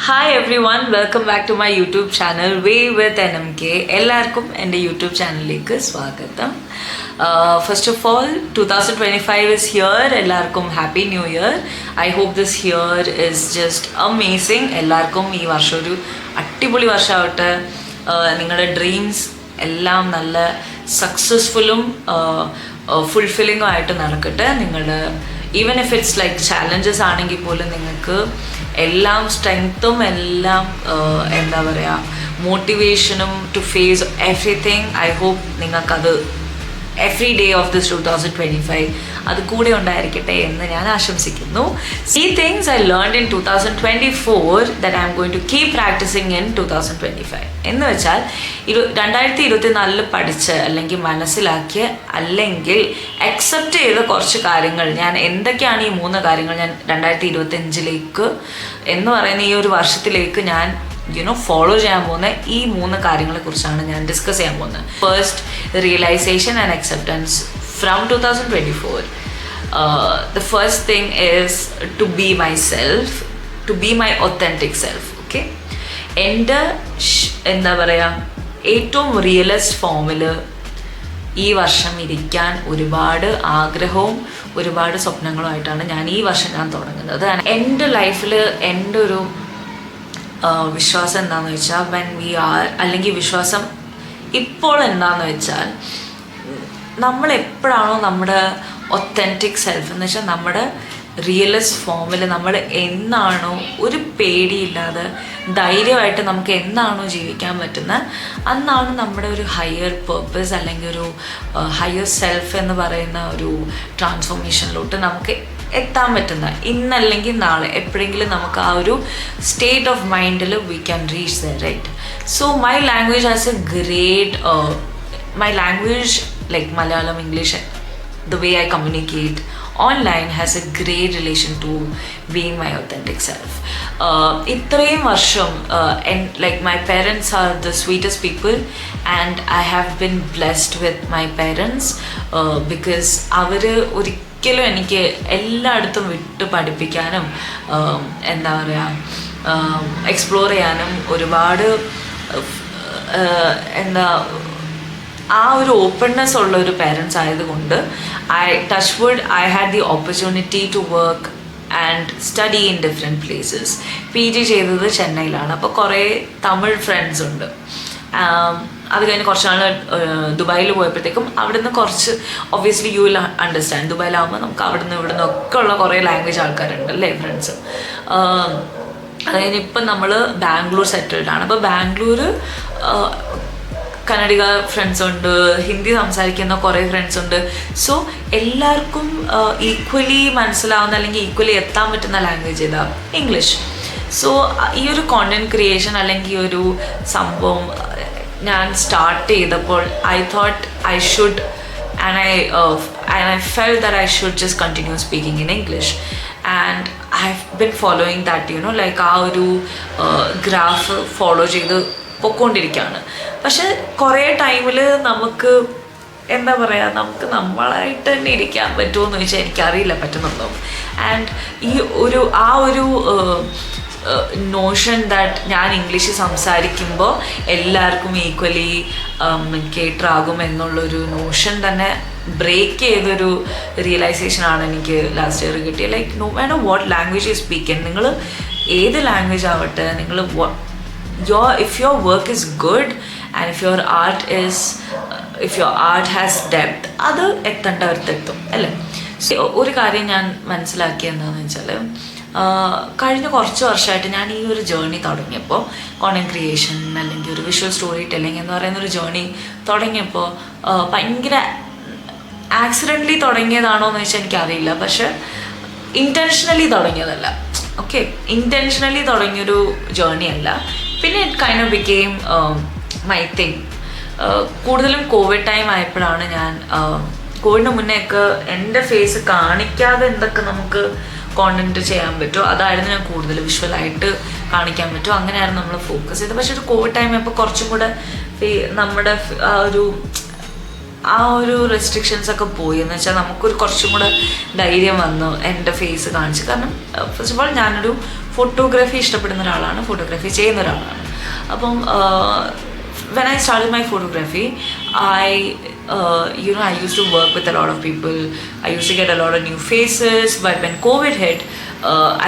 Hi everyone, welcome back to my YouTube channel Way with NMK. എല്ലാവർക്കും എൻ്റെ YouTube ചാനലിലേക്ക് സ്വാഗതം. First of all, 2025 is here. എല്ലാവർക്കും happy new year. I hope this year is just amazing. എല്ലാവർക്കും ഈ വർഷം ഒരു അടിപൊളി വർഷമാവട്ടെ. നിങ്ങളുടെ ഡ്രീംസ് എല്ലാം നല്ല സക്സസ്ഫുള്ളും ഫുൾഫില്ലിങ്ങും ആയിട്ട് നടക്കട്ടെ. നിങ്ങളുടെ even if it's like challenges ആണെങ്കിൽ പോലും നിങ്ങൾക്ക് എല്ലാം സ്ട്രെങ്ത്തും എല്ലാം എന്താ പറയുക മോട്ടിവേഷനും to face everything. I hope നിങ്ങൾക്കത് എവറി ഡേ ഓഫ് ദിസ് 2025 അത് കൂടെ ഉണ്ടായിരിക്കട്ടെ എന്ന് ഞാൻ ആശംസിക്കുന്നു. ഈ things I learned in 2024 that I am going to keep practising in 2025 എന്ന് വെച്ചാൽ 2024 പഠിച്ച് അല്ലെങ്കിൽ മനസ്സിലാക്കിയ അല്ലെങ്കിൽ അക്സെപ്റ്റ് ചെയ്ത കുറച്ച് കാര്യങ്ങൾ ഞാൻ എന്തൊക്കെയാണ് ഈ 3 കാര്യങ്ങൾ ഞാൻ 2025 എന്ന് പറയുന്ന ഈ ഒരു വർഷത്തിലേക്ക് ഞാൻ ഫോളോ ചെയ്യാൻ പോകുന്ന ഈ 3 കാര്യങ്ങളെ കുറിച്ചാണ് ഞാൻ ഡിസ്കസ് ചെയ്യാൻ പോകുന്നത്. First, realisation and acceptance from 2024. The first thing is to be myself, to be my authentic self. Okay, എൻ്റെ എന്താ പറയുക ഏറ്റവും റിയലിസ്റ്റ് ഫോമിൽ ഈ വർഷം ഇരിക്കാൻ ഒരുപാട് ആഗ്രഹവും ഒരുപാട് സ്വപ്നങ്ങളുമായിട്ടാണ് ഞാൻ ഈ വർഷം ഞാൻ തുടങ്ങുന്നത്. എൻ്റെ ലൈഫിൽ എൻ്റെ ഒരു വിശ്വാസം എന്താണെന്ന് വെച്ചാൽ വെൻ വി ആർ അല്ലെങ്കിൽ വിശ്വാസം ഇപ്പോൾ എന്താണെന്ന് വെച്ചാൽ നമ്മൾ എപ്പോഴാണോ നമ്മുടെ ഒത്തൻറ്റിക് സെൽഫ് എന്ന് വെച്ചാൽ നമ്മുടെ റിയലിസ്റ്റ് ഫോമിൽ നമ്മൾ എന്നാണോ ഒരു പേടിയില്ലാതെ ധൈര്യമായിട്ട് നമുക്ക് എന്നാണോ ജീവിക്കാൻ പറ്റുന്നത് അന്നാണ് നമ്മുടെ ഒരു ഹയർ പേർപ്പസ് അല്ലെങ്കിൽ ഒരു ഹയർ സെൽഫ് എന്ന് പറയുന്ന ഒരു ട്രാൻസ്ഫോർമേഷനിലോട്ട് നമുക്ക് എത്താൻ പറ്റുന്ന ഇന്നല്ലെങ്കിൽ നാളെ എപ്പോഴെങ്കിലും നമുക്ക് ആ ഒരു സ്റ്റേറ്റ് ഓഫ് മൈൻഡിൽ we can reach the right. So my language has a great my language like Malayalam, English, the way I communicate online has a great relation to being my authentic self. ഇത്രയും വർഷം like my parents are the sweetest people and I have been blessed with my parents because അവർ ഒരിക്കലും എനിക്ക് എല്ലായിടത്തും വിട്ട് പഠിപ്പിക്കാനും എന്താ പറയുക explore ചെയ്യാനും ഒരുപാട് എന്താ ആ ഒരു ഓപ്പൺനെസ് ഉള്ള ഒരു പേരൻസ് ആയതുകൊണ്ട് touch wood I had the opportunity to work and study in different places. PG ചെയ്തത് ചെന്നൈയിലാണ്. അപ്പോൾ കുറേ തമിഴ് ഫ്രണ്ട്സ് ഉണ്ട്. അത് കഴിഞ്ഞ് കുറച്ച് നാൾ ദുബായിൽ പോയപ്പോഴത്തേക്കും അവിടുന്ന് കുറച്ച് ഒബ്വിയസ്ലി യു വിൽ അണ്ടർസ്റ്റാൻഡ് ദുബായിലാകുമ്പോൾ നമുക്ക് അവിടുന്ന് ഇവിടുന്ന് ഒക്കെ ഉള്ള കുറേ ലാംഗ്വേജ് ആൾക്കാരുണ്ട് അല്ലേ ഫ്രണ്ട്സ്. അത് കഴിഞ്ഞ് ഇപ്പം നമ്മൾ ബാംഗ്ലൂർ സെറ്റിൽഡാണ്. അപ്പോൾ ബാംഗ്ലൂർ കന്നഡിക ഫ്രണ്ട്സ് ഉണ്ട്, ഹിന്ദി സംസാരിക്കുന്ന കുറേ ഫ്രണ്ട്സ് ഉണ്ട്. സോ എല്ലാവർക്കും ഈക്വലി മനസ്സിലാവുന്ന അല്ലെങ്കിൽ ഈക്വലി എത്താൻ പറ്റുന്ന ലാംഗ്വേജ് ഏതാ? ഇംഗ്ലീഷ്. സോ ഈ ഒരു കോണ്ടന്റ് ക്രിയേഷൻ അല്ലെങ്കിൽ ഈ ഒരു സംഭവം ഞാൻ സ്റ്റാർട്ട് ചെയ്തപ്പോൾ I thought I should and I felt that I should just continue speaking in English and I have been following that like ആ ഒരു ഗ്രാഫ് ഫോളോ ചെയ്ത് പൊയ്ക്കൊണ്ടിരിക്കുകയാണ്. പക്ഷെ കുറേ ടൈമിൽ നമുക്ക് എന്താ പറയുക നമുക്ക് നമ്മളായിട്ട് തന്നെ ഇരിക്കാൻ പറ്റുമോ എന്ന് ചോദിച്ചാൽ എനിക്കറിയില്ല പറ്റുന്നുണ്ടോ. ആൻഡ് ഈ ആ ഒരു നോഷൻ ദാറ്റ് ഞാൻ ഇംഗ്ലീഷ് സംസാരിക്കുമ്പോൾ എല്ലാവർക്കും ഈക്വലി കേട്ടറാകും എന്നുള്ളൊരു നോഷൻ തന്നെ ബ്രേക്ക് ചെയ്തൊരു റിയലൈസേഷനാണ് എനിക്ക് ലാസ്റ്റ് ഇയർ കിട്ടിയത്. Like no matter what language you speak, നിങ്ങൾ ഏത് ലാംഗ്വേജ് ആവട്ടെ, നിങ്ങൾ if your work is good and if your art has depth അത് എത്തേണ്ടവർത്തെത്തും അല്ലേ. ഒരു കാര്യം ഞാൻ മനസ്സിലാക്കിയെന്താണെന്ന് വെച്ചാൽ കഴിഞ്ഞ കുറച്ച് വർഷമായിട്ട് ഞാൻ ഈ ഒരു ജേർണി തുടങ്ങിയപ്പോൾ കോണ്ടന്റ് ക്രിയേഷൻ അല്ലെങ്കിൽ ഒരു വിഷ്വൽ സ്റ്റോറി ടെല്ലിങ് എന്ന് പറയുന്നൊരു ജേർണി തുടങ്ങിയപ്പോൾ ഭയങ്കര ആക്സിഡൻ്റലി തുടങ്ങിയതാണോ എന്ന് വെച്ചാൽ എനിക്കറിയില്ല. പക്ഷെ ഇൻറ്റൻഷനലി തുടങ്ങിയതല്ല. ഓക്കെ, ഇൻറ്റൻഷനലി തുടങ്ങിയൊരു ജേർണി അല്ല. പിന്നെ it kind of became my thing. കൂടുതലും കോവിഡ് ടൈം ആയപ്പോഴാണ് ഞാൻ കോവിഡിന് മുന്നേയൊക്കെ എൻ്റെ ഫേസ് കാണിക്കാതെ എന്തൊക്കെ നമുക്ക് കോണ്ടന്റ് ചെയ്യാൻ പറ്റുമോ അതായിരുന്നു ഞാൻ കൂടുതൽ വിഷ്വലായിട്ട് കാണിക്കാൻ പറ്റുമോ അങ്ങനെയായിരുന്നു നമ്മൾ ഫോക്കസ് ചെയ്തത്. പക്ഷെ ഒരു കോവിഡ് ടൈം ആയപ്പോൾ കുറച്ചും കൂടെ നമ്മുടെ ആ ഒരു റെസ്ട്രിക്ഷൻസ് ഒക്കെ പോയി എന്ന് വെച്ചാൽ നമുക്കൊരു കുറച്ചും കൂടെ ധൈര്യം വന്നു എൻ്റെ ഫേസ് കാണിച്ച്. കാരണം ഫസ്റ്റ് ഓഫ് ഓൾ ഞാനൊരു ഫോട്ടോഗ്രാഫി ഇഷ്ടപ്പെടുന്ന ഒരാളാണ്, ഫോട്ടോഗ്രാഫി ചെയ്യുന്ന ഒരാളാണ്. അപ്പം when I started my photography, I used to work with a lot of people. I used to get a lot of new faces. But when COVID hit,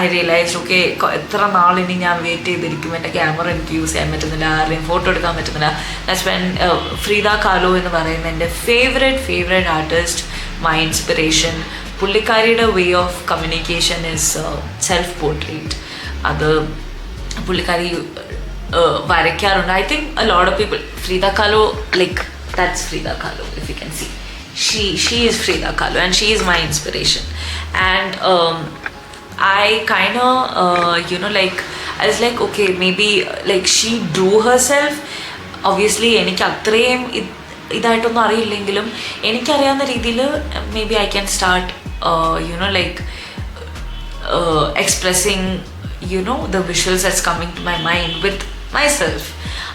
I realized, okay, എത്ര നാളിനി ഞാൻ wait ചെയ്തിരിക്കും, എൻ്റെ camera എനിക്ക് use ചെയ്യാൻ പറ്റുന്നില്ല, ആരെയും photo എടുക്കാൻ പറ്റുന്നില്ല. ദാറ്റ്സ് വെൻ ഫ്രീദ കാലോ എന്ന് പറയുന്ന എൻ്റെ ഫേവറേറ്റ് ആർട്ടിസ്റ്റ്, മൈ ഇൻസ്പിറേഷൻ, പുള്ളിക്കാരിയുടെ way of communication is self portrait. അത് പുള്ളിക്കാരി വരയ്ക്കാറുണ്ട്. I think a lot of people, Frida Kahlo, like that's Frida Kahlo, if you can see. She is Frida Kahlo and she is my inspiration. And I kind of, I was like, okay, maybe like she drew herself. Obviously, എനിക്ക് അത്രയും ഇതായിട്ടൊന്നും അറിയില്ലെങ്കിലും എനിക്കറിയാവുന്ന രീതിയിൽ may be I can start expressing the visuals that's coming to my mind with myself.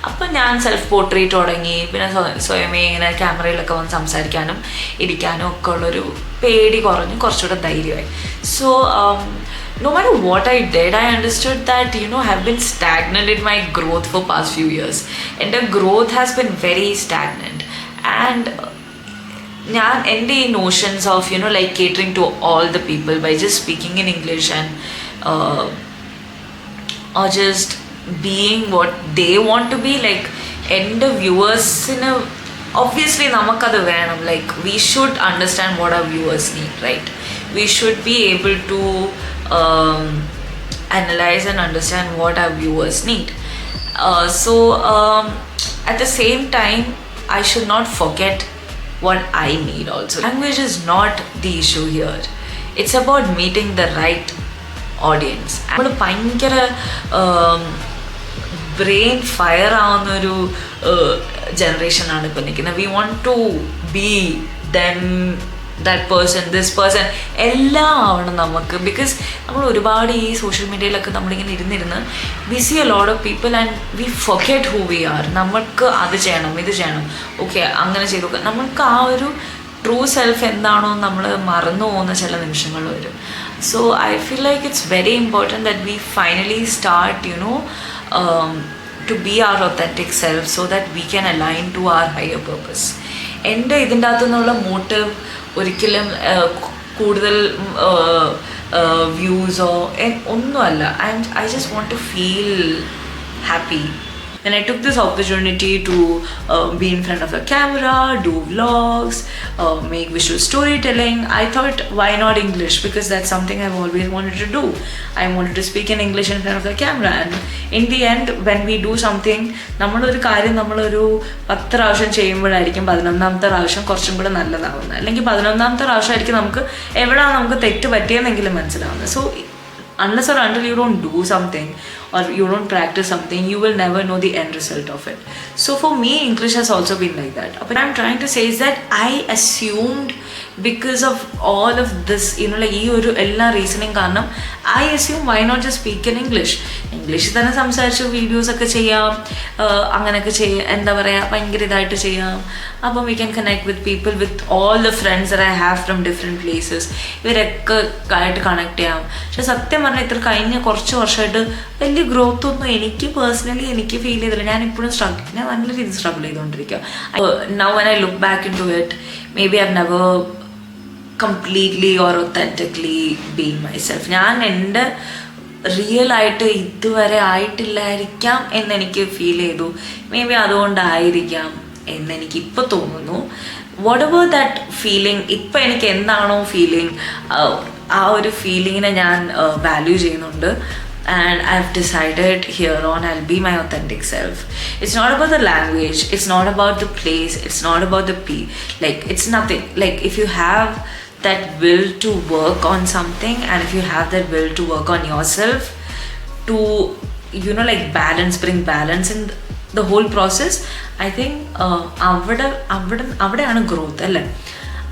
അപ്പം ഞാൻ self portrait തുടങ്ങി. പിന്നെ സ്വയമേ ഇങ്ങനെ ക്യാമറയിലൊക്കെ വന്ന് സംസാരിക്കാനും ഇരിക്കാനും ഒക്കെ ഉള്ളൊരു പേടി കുറഞ്ഞു, കുറച്ചുകൂടെ ധൈര്യമായി. So no matter what I did, I understood that have been stagnant in my growth for past few years, and the growth has been very stagnant. And ഞാൻ എൻ്റെ ഈ notions of catering to all the people by just speaking in English and or just being what they want to be, like എൻ്റെ വ്യൂവേഴ്സിന് obviously നമുക്കത് വേണം. Like we should understand what our viewers need, right? We should be able to analyze and understand what our viewers need. So at the same time, I should not forget what I need also. Language is not the issue here. It's about meeting the right audience. നമ്മൾ ഭയങ്കര brain fire ആവുന്നൊരു ജനറേഷനാണ് ഇപ്പോൾ നിൽക്കുന്നത്. We want to be them, that person, this person എല്ലാം ആവണം നമുക്ക്. Because നമ്മൾ ഒരുപാട് ഈ സോഷ്യൽ മീഡിയയിലൊക്കെ നമ്മളിങ്ങനെ ഇരുന്നിരുന്ന് we see a lot of people and we forget who we are. നമുക്ക് അത് ചെയ്യണം, ഇത് ചെയ്യണം, ഓക്കെ അങ്ങനെ ചെയ്തു. നമുക്ക് ആ ഒരു ട്രൂ സെൽഫ് എന്താണോ നമ്മൾ മറന്നു പോകുന്ന ചില നിമിഷങ്ങൾ വരും. So I feel like it's very important that we finally start to be our authentic self so that we can align to our higher purpose. എൻ്റെ ഇതിൻ്റെ അകത്തു നിന്നുള്ള മോട്ടീവ് ഒരിക്കലും കൂടുതൽ വ്യൂസോ ഒന്നുമല്ല. And I just want to feel happy. When I took this opportunity to be in front of a camera, do vlogs, make visual storytelling, I thought, why not English? Because that's something I've always wanted to do. I wanted to speak in English in front of the camera. And in the end, when we do something, നമ്മളൊരു കാര്യം നമ്മളൊരു 10 പ്രാവശ്യം ചെയ്യുമ്പോഴായിരിക്കും 11ാമത്തെ പ്രാവശ്യം കുറച്ചും കൂടെ നല്ലതാവുന്നത്. അല്ലെങ്കിൽ 11ാമത്തെ പ്രാവശ്യമായിരിക്കും നമുക്ക് എവിടെയാണ് നമുക്ക് തെറ്റ് പറ്റിയെന്നെങ്കിലും മനസ്സിലാവുന്നത്. So unless or until you don't do something or you don't practice something, you will never know the end result of it. So for me, English has also been like that. What I'm trying to say is that I assumed, because of all of this, like ella reasoning karanam, I assume why not just speak in English. English തന്നെ സംസാരിച്ച് videos ഒക്കെ ചെയ്യാം, അങ്ങനെയൊക്കെ ചെയ്യാം, എന്താ പറയുക, ഭയങ്കര ഇതായിട്ട് ചെയ്യാം. അപ്പം we can connect with people, with all the friends that I have from different places. ഇവരൊക്കെ ആയിട്ട് കണക്ട് ചെയ്യാം. പക്ഷെ സത്യം പറഞ്ഞാൽ ഇത്ര കഴിഞ്ഞ കുറച്ച് വർഷമായിട്ട് വലിയ ഗ്രോത്ത് ഒന്നും എനിക്ക് പേഴ്സണലി എനിക്ക് ഫീൽ ചെയ്തില്ല. ഞാൻ ഇപ്പോഴും ഞാൻ നല്ല രീതിയിൽ സ്ട്രഗിൾ ചെയ്തുകൊണ്ടിരിക്കുക. Now when I look back into it, maybe I've never completely or authentically been myself. ഞാൻ എൻ്റെ റിയൽ ആയിട്ട് ഇതുവരെ ആയിട്ടില്ലായിരിക്കാം എന്നെനിക്ക് ഫീൽ ചെയ്തു. മേ ബി അതുകൊണ്ടായിരിക്കാം എന്നെനിക്ക് ഇപ്പോൾ തോന്നുന്നു. വാട്ട് എവർ ദാറ്റ് ഫീലിംഗ്, ഇപ്പം എനിക്ക് എന്താണോ ഫീലിംഗ്, ആ ഒരു ഫീലിങ്ങിനെ ഞാൻ വാല്യൂ ചെയ്യുന്നുണ്ട്. And I've decided here on I'll be my authentic self. It's not about the language, it's not about the place, it's not about the like it's nothing. Like if you have that will to work on something, and if you have that will to work on yourself to like bring balance in the whole process, I think അവിടെയാണ് growth അല്ലേ.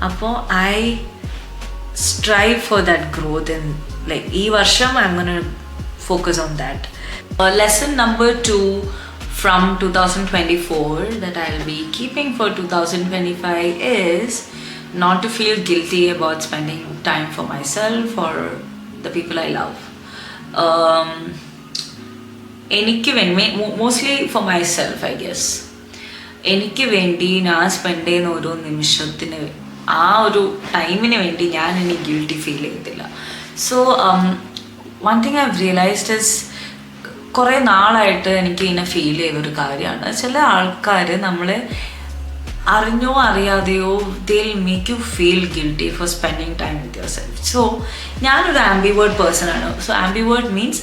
അപ്പോൾ I strive for that growth, and like ഈ വർഷം I'm gonna focus on that. Lesson number 2 from 2024 that I'll be keeping for 2025 is not to feel guilty about spending time for myself or the people I love. എനിക്ക് വേണ്ടി mostly for myself I guess എനിക്ക് വേണ്ടി ഞാൻ spend ചെയ്യുന്ന ഓരോ നിമിഷത്തിന് ആ ഒരു ടൈമിന് വേണ്ടി ഞാൻ ഇനി ഗിൽറ്റി ഫീൽ ചെയ്യത്തില്ല. So one thing I have realised is കുറേ നാളായിട്ട് എനിക്ക് ഇങ്ങനെ ഫീൽ ചെയ്തൊരു കാര്യമാണ്, ചില ആൾക്കാർ നമ്മളെ അറിഞ്ഞോ അറിയാതെയോ they'll make you feel guilty for spending time with your self. So ഞാനൊരു ആംബിവേർഡ് പേഴ്സൺ ആണ്. സോ ആംബിവേർഡ് മീൻസ്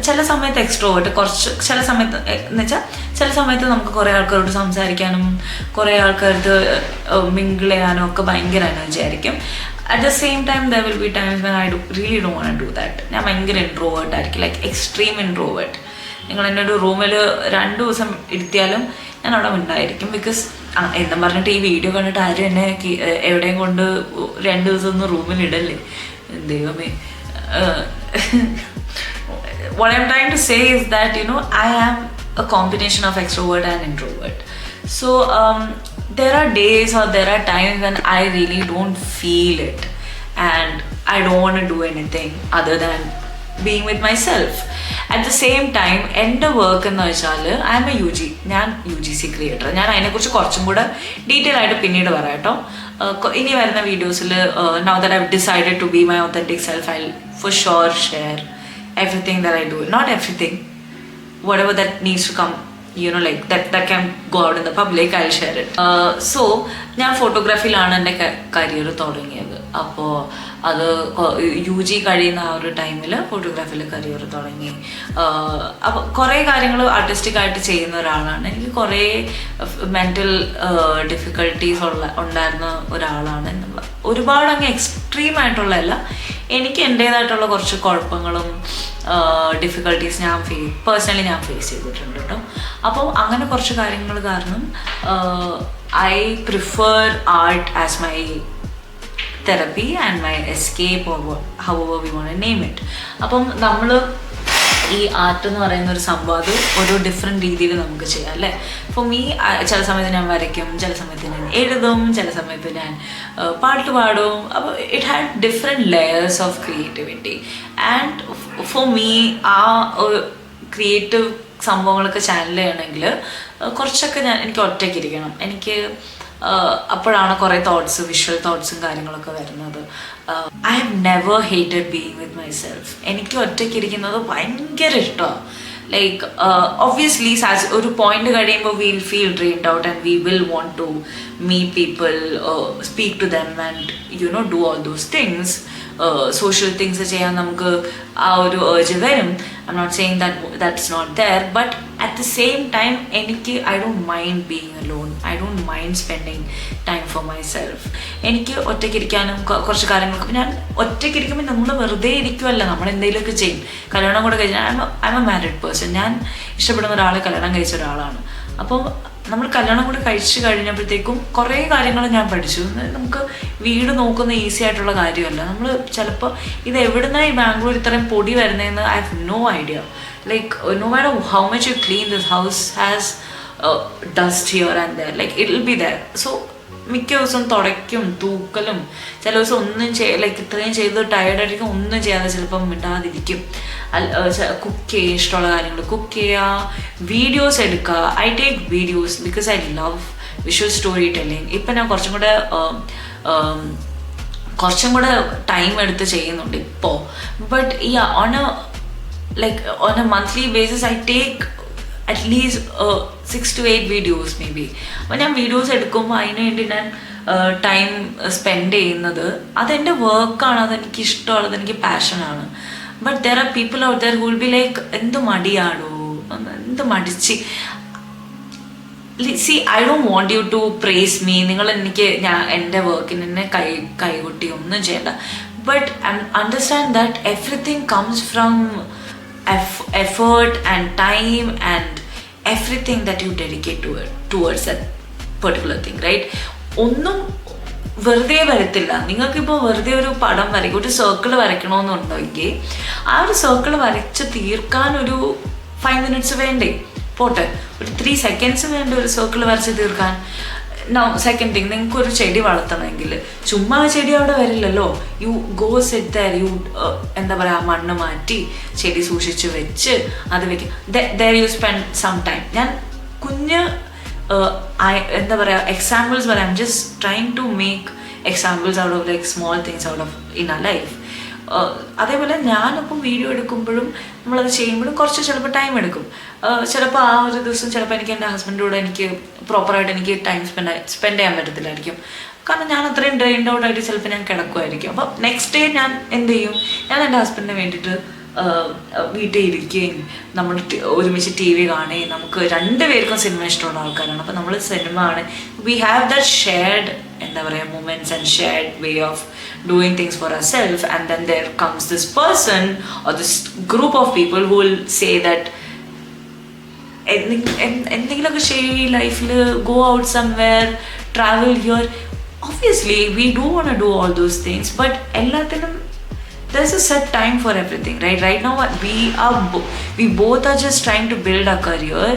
ചില സമയത്ത് എക്സ്ട്രോവേർട്ട്, കുറച്ച് ചില സമയത്ത് എന്ന് വെച്ചാൽ ചില സമയത്ത് നമുക്ക് കുറേ ആൾക്കാരോട് സംസാരിക്കാനും കുറേ ആൾക്കാർക്ക് മിങ്കിൾ ചെയ്യാനും ഒക്കെ ഭയങ്കര എനർജി ആയിരിക്കും. At the same time there will be times when I really don't want to do that. ഞാൻ ഭയങ്കര ഇൻട്രോവേർട്ട് ആയിരിക്കും, ലൈക്ക് എക്സ്ട്രീം ഇൻട്രോവേർട്ട്. നിങ്ങൾ എന്നെ ഒരു റൂമിൽ 2 ദിവസം ഇരുത്തിയാലും ഞാൻ അവിടെ ഉണ്ടായിരിക്കും. ബിക്കോസ് എന്നും പറഞ്ഞിട്ട് ഈ വീഡിയോ കണ്ടിട്ട് ആരും എന്നെ എവിടെയും കൊണ്ട് 2 ദിവസം ഒന്നും റൂമിൽ ഇടല്ലേ ദൈവമേ. What I'm trying to say is that, you know, I am a combination of extrovert and introvert. So there are days or there are times when I really don't feel it and I don't want to do anything other than being with myself. At the same time എൻ്റെ work എന്ന് വെച്ചാൽ I M A ഞാൻ UGC creator. ഞാൻ അതിനെക്കുറിച്ച് കുറച്ചും കൂടെ detail ആയിട്ട് പിന്നീട് പറയാം കേട്ടോ. ഇനി വരുന്ന വീഡിയോസിൽ now that I've decided to be my authentic self, I'll for sure share everything that I do. Not everything, whatever that needs to come, you know, like that can go out in the public, I'll share it. So ഞാൻ ഫോട്ടോഗ്രാഫിയിലാണ് എൻ്റെ career തുടങ്ങിയത്. അപ്പോൾ അത് UG കഴിയുന്ന ആ ഒരു ടൈമിൽ ഫോട്ടോഗ്രാഫിയിൽ career തുടങ്ങി. അപ്പോൾ കുറേ കാര്യങ്ങൾ ആർട്ടിസ്റ്റിക് ആയിട്ട് ചെയ്യുന്ന ഒരാളാണ്. എനിക്ക് കുറേ മെൻ്റൽ ഡിഫിക്കൽട്ടീസ് ഉണ്ടായിരുന്ന ഒരാളാണ്. ഒരുപാട് അങ്ങ് എക്സ്ട്രീം ആയിട്ടുള്ളതല്ല, എനിക്ക് എൻ്റേതായിട്ടുള്ള കുറച്ച് കുഴപ്പങ്ങളും ഡിഫിക്കൽട്ടീസ് ഞാൻ പേഴ്സണലി ഞാൻ ഫേസ് ചെയ്തിട്ടുണ്ട് കേട്ടോ. അപ്പം അങ്ങനെ കുറച്ച് കാര്യങ്ങൾ കാരണം I prefer art as my therapy and my escape or however we want to name it. അപ്പം നമ്മൾ ഈ ആർട്ട് എന്ന് പറയുന്ന ഒരു സംഭവം അത് ഓരോ ഡിഫറെൻറ്റ് രീതിയിൽ നമുക്ക് ചെയ്യാം അല്ലേ. ഫോർ മീ ചില സമയത്ത് ഞാൻ വരയ്ക്കും, ചില സമയത്ത് ഞാൻ എഴുതും, ചില സമയത്ത് ഞാൻ പാട്ട് പാടും. അപ്പോൾ it had different layers of creativity. And for me ആ ക്രിയേറ്റീവ് സംഭവങ്ങളൊക്കെ ചാനൽ ചെയ്യണമെങ്കിൽ കുറച്ചൊക്കെ എനിക്ക് ഒറ്റയ്ക്ക് ഇരിക്കണം. എനിക്ക് അപ്പോഴാണ് കുറേ വിഷ്വൽ തോട്ട്സും കാര്യങ്ങളൊക്കെ വരുന്നത്. I have never hated being with myself. എനിക്ക് ഒറ്റയ്ക്ക് ഇരിക്കുന്നത് ഭയങ്കര ഇഷ്ടമാണ്. ലൈക്ക് ഒബ്വിയസ്ലി ഒരു പോയിന്റ് കഴിയുമ്പോൾ will feel drained out and we will want to meet people, speak to them and you know do all those things. Social things ചെയ്യാൻ നമുക്ക് ആ ഒരു ഏർജ് വരും. I'm not saying that's not there, but at the same time എനിക്ക് I don't mind being alone. I don't mind spending time for myself. എനിക്ക് ഒറ്റയ്ക്കിരിക്കാനും കുറച്ച് കാര്യങ്ങളൊക്കെ ഞാൻ ഒറ്റയ്ക്കിരിക്കുമ്പോൾ നമ്മൾ വെറുതെ ഇരിക്കുമല്ല, നമ്മൾ എന്തെങ്കിലുമൊക്കെ ചെയ്യും. കല്യാണം കൂടെ കഴിച്ചാൽ I M A married person. ഞാൻ ഇഷ്ടപ്പെടുന്ന ഒരാളെ കല്യാണം കഴിച്ച ഒരാളാണ്. അപ്പോൾ നമ്മൾ കല്യാണം കൂടെ കഴിച്ച് കഴിഞ്ഞപ്പോഴത്തേക്കും കുറേ കാര്യങ്ങൾ ഞാൻ പഠിച്ചു. നമുക്ക് വീട് നോക്കുന്ന ഈസി ആയിട്ടുള്ള കാര്യമല്ല. നമ്മൾ ചിലപ്പോൾ ഇത് എവിടുന്നാണ് ഈ ബാംഗ്ലൂർ ഇത്രയും പൊടി വരുന്നതെന്ന് I have no idea. Like no matter how much you clean this house has dust here and there, like it will be there. So മിക്ക ദിവസവും തുടയ്ക്കും, തൂക്കലും, ചില ദിവസം ഒന്നും ലൈക്ക് ഇത്രയും ചെയ്ത് ടയർഡായിരിക്കും, ഒന്നും ചെയ്യാതെ ചിലപ്പം മിണ്ടാതിരിക്കും. കുക്ക് ചെയ്യുക, ഇഷ്ടമുള്ള കാര്യങ്ങൾ കുക്ക് ചെയ്യുക, വീഡിയോസ് എടുക്കുക. I take videos because I love visual story telling. ഇപ്പം ഞാൻ കുറച്ചും കൂടെ ടൈം എടുത്ത് ചെയ്യുന്നുണ്ട് ഇപ്പോൾ. But on A monthly basis I take at least 6 to 8 videos maybe. അപ്പോൾ ഞാൻ വീഡിയോസ് എടുക്കുമ്പോൾ അതിന് വേണ്ടി ഞാൻ ടൈം സ്പെൻഡ് ചെയ്യുന്നത് അതെൻ്റെ വർക്കാണ്, അതെനിക്ക് ഇഷ്ടമാണ്, അതെനിക്ക് പാഷനാണ്. But there are people out there who will be like എന്ത് മടിയാടോ, എന്ത് മടിച്ച്. See I don't want you to praise me. നിങ്ങൾ എൻ്റെ വർക്കിന് എന്നെ കൈകൊട്ടി ഒന്നും ചെയ്യണ്ട. But understand that everything comes from effort and time and everything that you dedicate towards that particular thing, right? ഒന്നും വെറുതെ വരത്തില്ല. നിങ്ങൾക്കിപ്പോൾ വെറുതെ ഒരു പടം വരയ്ക്കും, ഒരു സർക്കിൾ വരയ്ക്കണമെന്നുണ്ടെങ്കിൽ ആ ഒരു സർക്കിൾ വരച്ച് തീർക്കാൻ ഒരു 5 minutes വേണ്ടേ? പോട്ടെ, ഒരു 3 seconds വേണ്ട ഒരു സർക്കിൾ വരച്ച് തീർക്കാൻ. സെക്കൻഡ് തിങ്, നിങ്ങൾക്ക് ഒരു ചെടി വളർത്തണമെങ്കിൽ ചുമ്മാ ചെടി അവിടെ വരില്ലല്ലോ. You go set there, you എന്താ പറയുക, മണ്ണ് മാറ്റി ചെടി സൂക്ഷിച്ച് വെച്ച് അത് വെക്കും. There you spend some time. ഞാൻ കുഞ്ഞ് എന്താ പറയുക എക്സാമ്പിൾസ് പറയാം. Just trying to make examples out of like small things out of in a life. അതേപോലെ ഞാനിപ്പം വീഡിയോ എടുക്കുമ്പോഴും നമ്മളത് ചെയ്യുമ്പോഴും കുറച്ച് ചിലപ്പോൾ ടൈം എടുക്കും. ചിലപ്പോൾ ആ ഒരു ദിവസം ചിലപ്പോൾ എനിക്ക് എൻ്റെ ഹസ്ബൻഡിൻ്റെ കൂടെ എനിക്ക് പ്രോപ്പറായിട്ട് എനിക്ക് ടൈം സ്പെൻഡ് ചെയ്യാൻ പറ്റത്തില്ലായിരിക്കും. കാരണം ഞാൻ അത്രയും ഡ്രെയിൻഡ് ഔട്ട് ആയിട്ട് ചിലപ്പോൾ ഞാൻ കിടക്കുമായിരിക്കും. അപ്പം നെക്സ്റ്റ് ഡേ ഞാൻ എന്ത് ചെയ്യും, ഞാൻ എൻ്റെ ഹസ്ബൻഡിന് വേണ്ടിയിട്ട് വീട്ടിൽ ഇരിക്കുകയും നമ്മൾ ഒരുമിച്ച് ടി വി കാണുകയും, നമുക്ക് രണ്ടുപേർക്കും സിനിമ ഇഷ്ടമുള്ള ആൾക്കാരാണ്. അപ്പം നമ്മൾ സിനിമ ആണ്, വി ഹാവ് ദാറ്റ് ഷെയർഡ് എന്താ പറയുക movements and shared way of doing things for ourselves. And then there comes this person or this group of people who will say that എന്തെങ്കിലുമൊക്കെ ചെയ്യ് ലൈഫിൽ, go out somewhere, travel here. obviously we do want to do all those things, but എല്ലാത്തിനും there's a set time for everything, right now we both are just trying to build a career.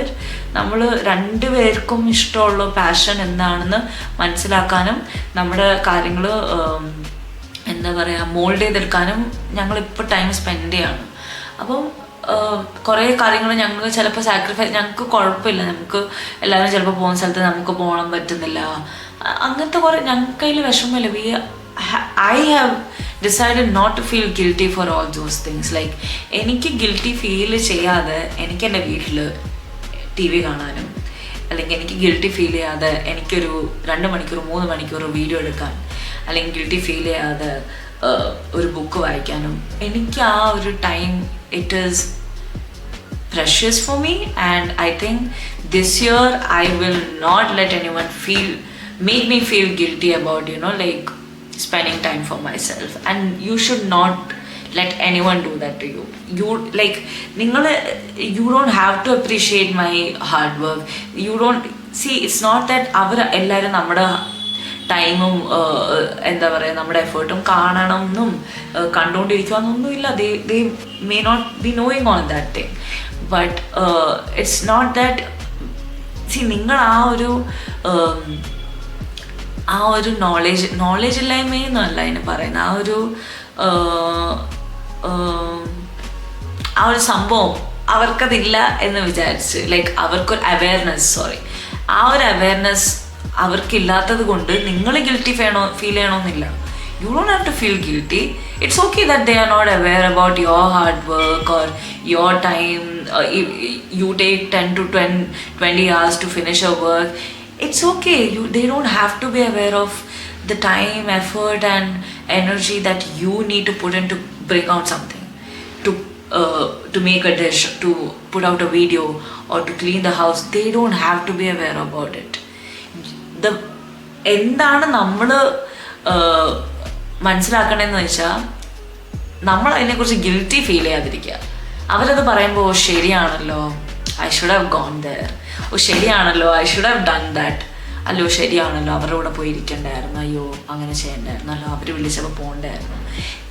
നമ്മൾ രണ്ടുപേർക്കും ഇഷ്ടമുള്ള passion എന്താണെന്ന് മനസ്സിലാക്കാനും നമ്മുടെ കാര്യങ്ങൾ എന്താ പറയുക മോൾഡ് ചെയ്തെടുക്കാനും ഞങ്ങളിപ്പോൾ ടൈം സ്പെൻഡ് ചെയ്യാണ്. അപ്പം കുറേ കാര്യങ്ങൾ ഞങ്ങൾ ചിലപ്പോൾ സാക്രിഫൈസ്, ഞങ്ങൾക്ക് കുഴപ്പമില്ല, നമുക്ക് എല്ലാവരും ചിലപ്പോൾ പോകുന്ന സ്ഥലത്ത് നമുക്ക് പോകാൻ പറ്റുന്നില്ല, അങ്ങനത്തെ കുറേ ഞങ്ങൾക്കതിൽ വിഷമമില്ല. I have decided not to feel guilty for all those things. Like എനിക്ക് ഗിൽറ്റി ഫീൽ ചെയ്യാതെ എനിക്ക് എൻ്റെ വീട്ടിൽ ടി വി കാണാനും, അല്ലെങ്കിൽ എനിക്ക് ഗിൽറ്റി ഫീൽ ചെയ്യാതെ എനിക്കൊരു 2 മണിക്കൂർ 3 മണിക്കൂർ വീഡിയോ എടുക്കാൻ, അല്ലെങ്കിൽ ഗിൽറ്റി ഫീൽ ചെയ്യാതെ ഒരു ബുക്ക് വായിക്കാനും, എനിക്ക് ആ ഒരു time it is precious for me. And I think this year I will not let anyone make me feel guilty about like spending time for myself. And you should not let anyone do that to you. You don't have to appreciate my hard work. You don't see, it's not that എല്ലാവരും നമ്മുടെ ടൈമും എന്താ പറയുക നമ്മുടെ എഫേർട്ടും കാണണം എന്നും കണ്ടുകൊണ്ടിരിക്കുകയെന്നൊന്നുമില്ല. they may not be knowing all that thing, but it's not that. see, നിങ്ങൾ ആ ഒരു നോളേജ് ഇല്ലായ്മയെന്നല്ല അതിന് പറയുന്നത്. ആ ഒരു സംഭവം അവർക്കതില്ല എന്ന് വിചാരിച്ച്, ലൈക്ക് അവർക്കൊരു ആ ഒരു അവയർനെസ് അവർക്കില്ലാത്തത് കൊണ്ട് നിങ്ങൾ ഗിൽറ്റി ഫീൽ ചെയ്യണമെന്നില്ല. You don't have to feel guilty. It's okay that they are not aware about your hard work or your time. You take 10 to 20 hours to finish your work. It's okay. They don't have to be aware of the time, effort and energy that you need to put in to bring out something, to make a dish, to put out a video or to clean the house. They don't have to be aware about it. എന്താണ് നമ്മൾ മനസ്സിലാക്കണമെന്ന് വെച്ചാൽ, നമ്മൾ അതിനെക്കുറിച്ച് guilty feel ചെയ്യാതിരിക്കുക. അവരത് പറയുമ്പോൾ ശരിയാണല്ലോ, I should have gone there, ശരിയാണല്ലോ, I should have done that, അല്ലോ ശരിയാണല്ലോ, അവരുടെ കൂടെ പോയി ഇരിക്കണ്ടായിരുന്നു, അയ്യോ അങ്ങനെ ചെയ്യണ്ടായിരുന്നു, അല്ലോ അവർ വിളിച്ചപ്പോൾ പോകണ്ടായിരുന്നു.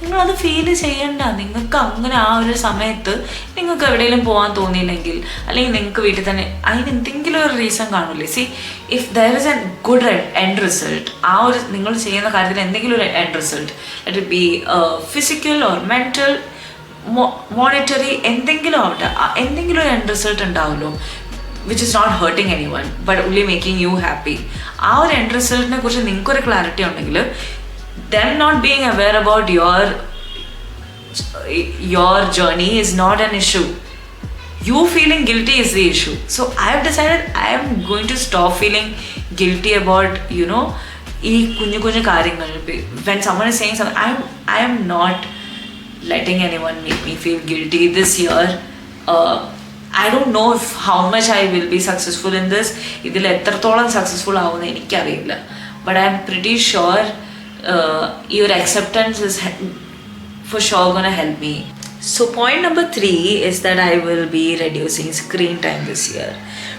നിങ്ങളത് ഫീൽ ചെയ്യണ്ട. നിങ്ങൾക്ക് അങ്ങനെ ആ ഒരു സമയത്ത് നിങ്ങൾക്ക് എവിടെയെങ്കിലും പോകാൻ തോന്നിയില്ലെങ്കിൽ, അല്ലെങ്കിൽ നിങ്ങൾക്ക് വീട്ടിൽ തന്നെ അതിന് എന്തെങ്കിലും ഒരു റീസൺ കാണില്ലേ. C, if there is A good end result, ആ ഒരു നിങ്ങൾ ചെയ്യുന്ന കാര്യത്തിന് എന്തെങ്കിലും ഒരു end result, let it be physical or mental, monetary, എന്തെങ്കിലും ആവട്ടെ, എന്തെങ്കിലും ഒരു എൻഡ് റിസൾട്ട് ഉണ്ടാവുമല്ലോ, which is not hurting anyone but only making you happy. ആ ഒരു എൻഡ് റിസൾട്ടിനെ കുറിച്ച് നിങ്ങൾക്കൊരു ക്ലാരിറ്റി ഉണ്ടെങ്കിൽ, them not being aware about your journey is not an issue. You feeling guilty is the issue. So I have decided I am going to stop feeling guilty about ഈ കുഞ്ഞു കാര്യങ്ങൾ. When someone is saying something, I am not letting anyone make me feel guilty this year. I don't know how much I will be successful in this. ഇതിൽ എത്രത്തോളം successful ആവുമെന്ന് എനിക്കറിയില്ല. But I am pretty sure your acceptance is for sure going to help me. So point number 3 is that I will be reducing screen time this year.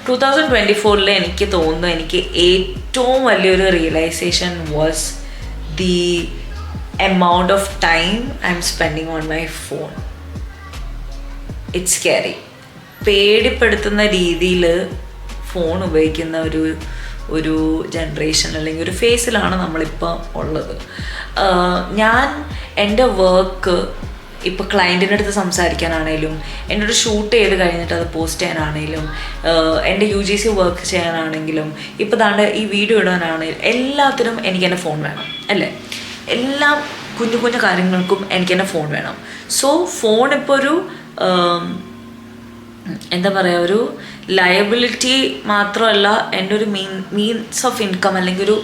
2024 എനിക്ക് തോന്നുന്നു എനിക്ക് ഏറ്റവും വലിയൊരു realisation was the amount of time I'm spending on my phone. It's scary. പേടിപ്പെടുത്തുന്ന രീതിയിൽ phone ഉപയോഗിക്കുന്ന ഒരു generation അല്ലെങ്കിൽ ഒരു ഫേസിലാണ് നമ്മളിപ്പോൾ ഉള്ളത്. ഞാൻ എൻ്റെ വർക്ക് ഇപ്പോൾ ക്ലയൻറ്റിൻ്റെ അടുത്ത് സംസാരിക്കാനാണേലും, എൻ്റെ ഒരു ഷൂട്ട് ചെയ്ത് കഴിഞ്ഞിട്ട് അത് പോസ്റ്റ് ചെയ്യാനാണേലും, എൻ്റെ UGC വർക്ക് ചെയ്യാനാണെങ്കിലും, ഇപ്പോൾ ദാണ്ട് ഈ വീഡിയോ ഇടാനാണെങ്കിലും എല്ലാത്തിനും എനിക്ക് എൻ്റെ ഫോൺ വേണം അല്ലേ. എല്ലാം കുഞ്ഞു കുഞ്ഞു കാര്യങ്ങൾക്കും എനിക്ക് എൻ്റെ ഫോൺ വേണം. സോ ഫോൺ ഇപ്പോൾ ഒരു എന്താ പറയുക, ഒരു ലയബിലിറ്റി മാത്രമല്ല, എൻ്റെ ഒരു മീൻസ് ഓഫ് ഇൻകം, അല്ലെങ്കിൽ ഒരു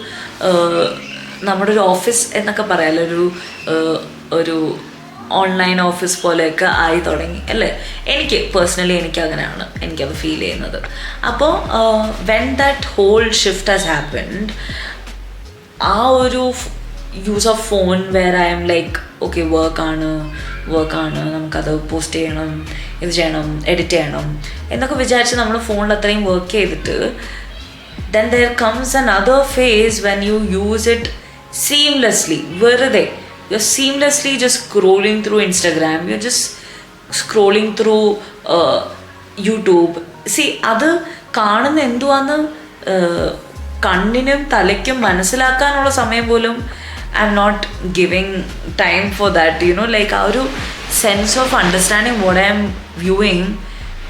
നമ്മുടെ ഒരു ഓഫീസ് എന്നൊക്കെ പറയാമല്ലോ, ഒരു ഓൺലൈൻ ഓഫീസ് പോലെയൊക്കെ ആയി തുടങ്ങി അല്ലേ. എനിക്ക് പേഴ്സണലി അങ്ങനെയാണ് എനിക്കത് ഫീൽ ചെയ്യുന്നത്. അപ്പോൾ when that whole shift has happened, ആ ഒരു use of phone where I'm like okay വർക്കാണ്, നമുക്കത് പോസ്റ്റ് ചെയ്യണം, ഇത് ചെയ്യണം, എഡിറ്റ് ചെയ്യണം എന്നൊക്കെ വിചാരിച്ച് നമ്മൾ ഫോണിൽ അത്രയും വർക്ക് ചെയ്തിട്ട് then there comes another phase when you use it seamlessly. വെറുതെ you're seamlessly just scrolling through Instagram, you're just scrolling through YouTube. See, അത് കാണുന്ന എന്തുവാന്ന് കണ്ണിനും തലയ്ക്കും മനസ്സിലാക്കാനുള്ള സമയം പോലും I'm not giving time for that, like ആ ഒരു sense of understanding what I'm viewing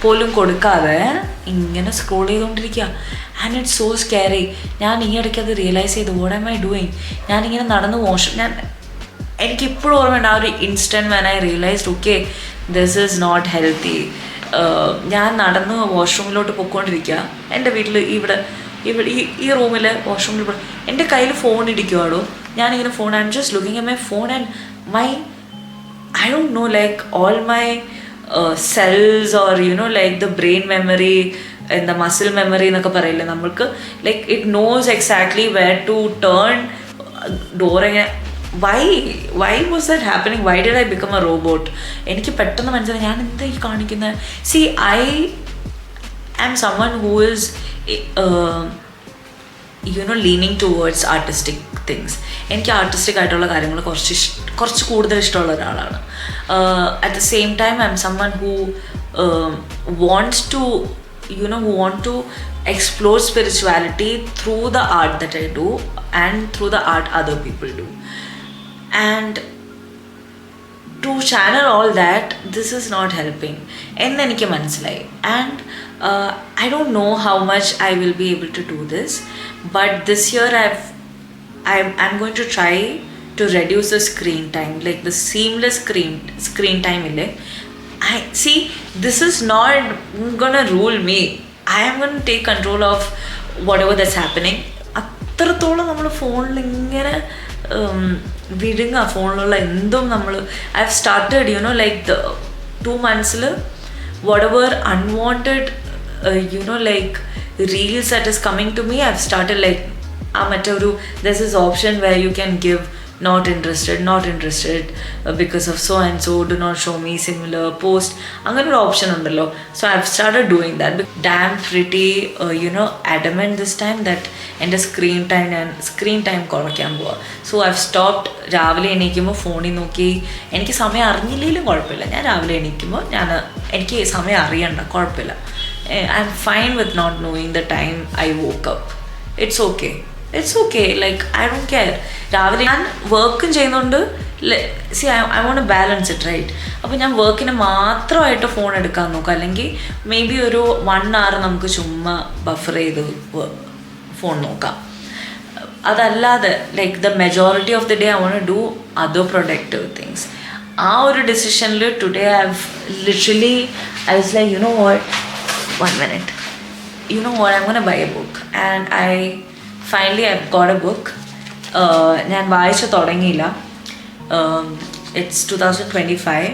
പോലും കൊടുക്കാതെ ഇങ്ങനെ സ്ക്രോൾ ചെയ്തുകൊണ്ടിരിക്കുക. And it's so scary. ഞാൻ ഈ ഇടയ്ക്ക് അത് റിയലൈസ് ചെയ്തു, വാട്ട് ആം ഐ ഡൂയിങ്. ഞാനിങ്ങനെ നടന്ന് എനിക്കിപ്പോഴും ഓർമ്മയുണ്ട് ആ ഒരു instant when I realized okay this is not healthy. ഞാൻ നടന്ന് വാഷ്റൂമിലോട്ട് പൊയ്ക്കൊണ്ടിരിക്കുക. എൻ്റെ വീട്ടിൽ ഇവിടെ ഈ റൂമിൽ വാഷ്റൂമിൽ എൻ്റെ കയ്യിൽ ഫോൺ ഇരിക്കുവാടോ. ഞാനിങ്ങനെ phone, I am just looking at my phone and I don't know, like all my cells or like the brain memory and the muscle memory എന്നൊക്കെ പറയില്ലേ നമ്മൾക്ക്, like it knows exactly where to turn door. Why was that happening? Why did I become a robot? എനിക്ക് പെട്ടെന്ന് മനസ്സിലായി ഞാൻ എന്താ ഈ കാണിക്കുന്നത്. See, I am someone who is leaning towards artistic things. എനിക്ക് ആർട്ടിസ്റ്റിക് ആയിട്ടുള്ള കാര്യങ്ങൾ കുറച്ച് കൂടുതൽ ഇഷ്ടമുള്ള ഒരാളാണ്. At the same time I'm someone who wants to explore spirituality through the art that I do and through the art other people do. And to channel all that, this is not helping എന്ന് എനിക്ക് മനസ്സിലായി. And I don't know how much I will be able to do this, but this year I'm going to try to reduce the screen time, like the seamless screen time ille. I see, this is not gonna rule me. I am going to take control of whatever that's happening. അത്രത്തോളം നമ്മൾ ഫോണിൽ ഇങ്ങനെ വിടുങ്ങ, ഫോണിലുള്ള എന്തും നമ്മൾ I have started like the 2 months whatever unwanted like reels that is coming to me, I've started like there's this option where you can give not interested because of so and so, do not show me similar post, അങ്ങനെ ഒരു option ഉണ്ടല്ലോ. So I've started doing that. Damn pretty adamant this time that എൻ്റെ screen time കുറയ്ക്കാൻ പോവാ. So I've stopped. രാവിലെ എണീക്കുമ്പോൾ ഫോണിൽ നോക്കി എനിക്ക് സമയം അറിഞ്ഞില്ലെങ്കിലും കുഴപ്പമില്ല. ഞാൻ രാവിലെ എണീക്കുമ്പോൾ എനിക്ക് സമയം അറിയണ്ട, കുഴപ്പമില്ല. I'm fine with not knowing the time I woke up. It's okay, like I don't care. രാവിലെ ഞാൻ വർക്കും ചെയ്യുന്നുണ്ട്. See I want balance it, right? അപ്പോൾ ഞാൻ വർക്കിന് മാത്രമായിട്ട് ഫോൺ എടുക്കാൻ നോക്കാം, അല്ലെങ്കിൽ മേ ബി ഒരു 1 hour നമുക്ക് ചുമ്മാ ബഫർ ചെയ്ത് ഫോൺ നോക്കാം. അതല്ലാതെ like the majority of the day I want do other productive things. ആ ഒരു ഡിസിഷനിൽ today I was like, you know what, 1 minute, I'm gonna buy a book. And I've got a book. ഞാൻ വായിച്ചു തുടങ്ങിയില്ല. It's 2025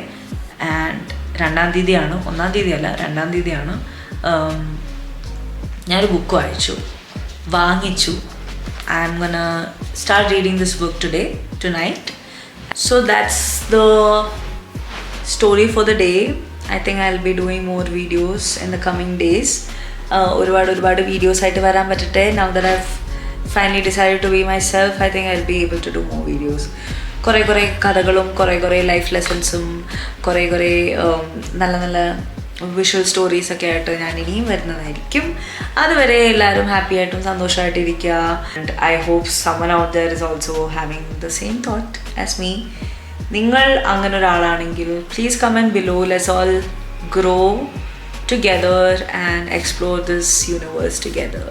and 2ാം തീയതിയാണ്, 1ാം തീയതിയല്ല 2ാം തീയതിയാണ്. ഞാനൊരു book വാങ്ങിച്ചു. I'm gonna start reading this book tonight. So that's the story for the day. I think I'll be doing more videos in the coming days. ഒരുപാട് videos ആയിട്ട് വരാൻ പറ്റട്ടെ. Now that I've finally decided to be myself, I think I'll be able to do more videos. കുറേ കഥകളും കുറേ life ലെസൺസും കുറേ നല്ല visual stories ഒക്കെ ആയിട്ട് ഞാൻ ഇനിയും വരുന്നതായിരിക്കും. അതുവരെ എല്ലാവരും ഹാപ്പി ആയിട്ടും സന്തോഷമായിട്ടിരിക്കുക. And I hope someone out there is also having the same thought as me. നിങ്ങൾ അങ്ങനെ ഒരാളാണെങ്കിൽ please comment below. Let's all grow together and explore this universe together.